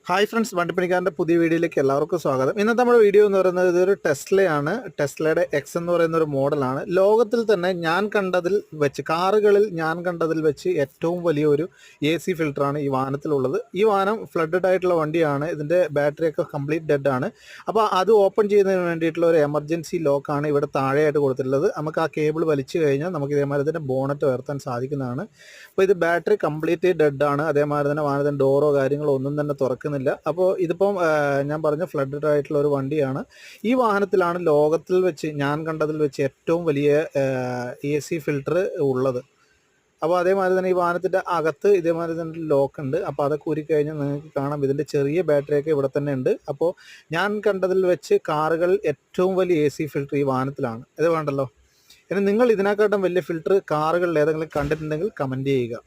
Hi friends, വണ്ടിപ്പണിക്കാരൻ്റെ പുതിയ വീഡിയോയിലേക്ക് എല്ലാവർക്കും സ്വാഗതം. ഇന്നത്തെ നമ്മുടെ വീഡിയോ എന്ന് പറയുന്നത് ഇതൊരു ടെസ്ലയാണ്. ടെസ്ലയുടെ എക്സ് എന്ന് പറയുന്ന ഒരു മോഡലാണ്. ലോകത്തിൽ തന്നെ കാറുകളിൽ ഞാൻ കണ്ടതിൽ വെച്ച് ഏറ്റവും വലിയൊരു AC ഫിൽറ്ററാണ് ഈ വാഹനത്തിലുള്ളത്. ഈ വാഹനം ഫ്ലഡഡ് ആയിട്ടുള്ള വണ്ടിയാണ്. ഇതിൻ്റെ ബാറ്ററിയൊക്കെ കംപ്ലീറ്റ് ഡെഡ് ആണ്. അപ്പോൾ അത് ഓപ്പൺ ചെയ്യുന്നതിന് വേണ്ടിയിട്ടുള്ള ഒരു എമർജൻസി ലോക്കാണ് ഇവിടെ താഴെയായിട്ട് കൊടുത്തിട്ടുള്ളത്. നമുക്ക് ആ കേബിൾ വലിച്ചു കഴിഞ്ഞാൽ നമുക്ക് ഇതേമാതിരി തന്നെ ബോണറ്റ് ഉയർത്താൻ സാധിക്കുന്നതാണ്. അപ്പോൾ ഇത് ബാറ്ററി കംപ്ലീറ്റ് ഡെഡ് ആണ്. അതേമാതിരി തന്നെ വാഹനത്തിൻ്റെ ഡോറോ കാര്യങ്ങളോ ഒന്നും തന്നെ തുറക്കുന്നില്ല. അപ്പോൾ ഇതിപ്പം ഞാൻ പറഞ്ഞ ഫ്ലഡഡ് ആയിട്ടുള്ള ഒരു വണ്ടിയാണ്. ഈ വാഹനത്തിലാണ് ലോകത്തിൽ വെച്ച് ഞാൻ കണ്ടതിൽ വെച്ച് ഏറ്റവും വലിയ AC ഫിൽറ്റർ ഉള്ളത്. അപ്പോൾ അതേമാതിരി തന്നെ ഈ വാഹനത്തിൻ്റെ അകത്ത് ഇതേമാതിരി തന്നെ ലോക്ക് ഉണ്ട്. അപ്പോൾ അതൊക്കെ ഊരിക്കഴിഞ്ഞാൽ നിങ്ങൾക്ക് കാണാം ഇതിൻ്റെ ചെറിയ ബാറ്ററിയൊക്കെ ഇവിടെ തന്നെ ഉണ്ട്. അപ്പോൾ ഞാൻ കണ്ടതിൽ വെച്ച് കാറുകളിൽ ഏറ്റവും വലിയ AC ഫിൽറ്റർ ഈ വാഹനത്തിലാണ്. ഇത് വേണ്ടല്ലോ. ഇനി നിങ്ങൾ ഇതിനെക്കാട്ടും വലിയ ഫിൽറ്റർ കാറുകളിൽ ഏതെങ്കിലും കണ്ടിട്ടുണ്ടെങ്കിൽ കമൻറ്റ് ചെയ്യുക.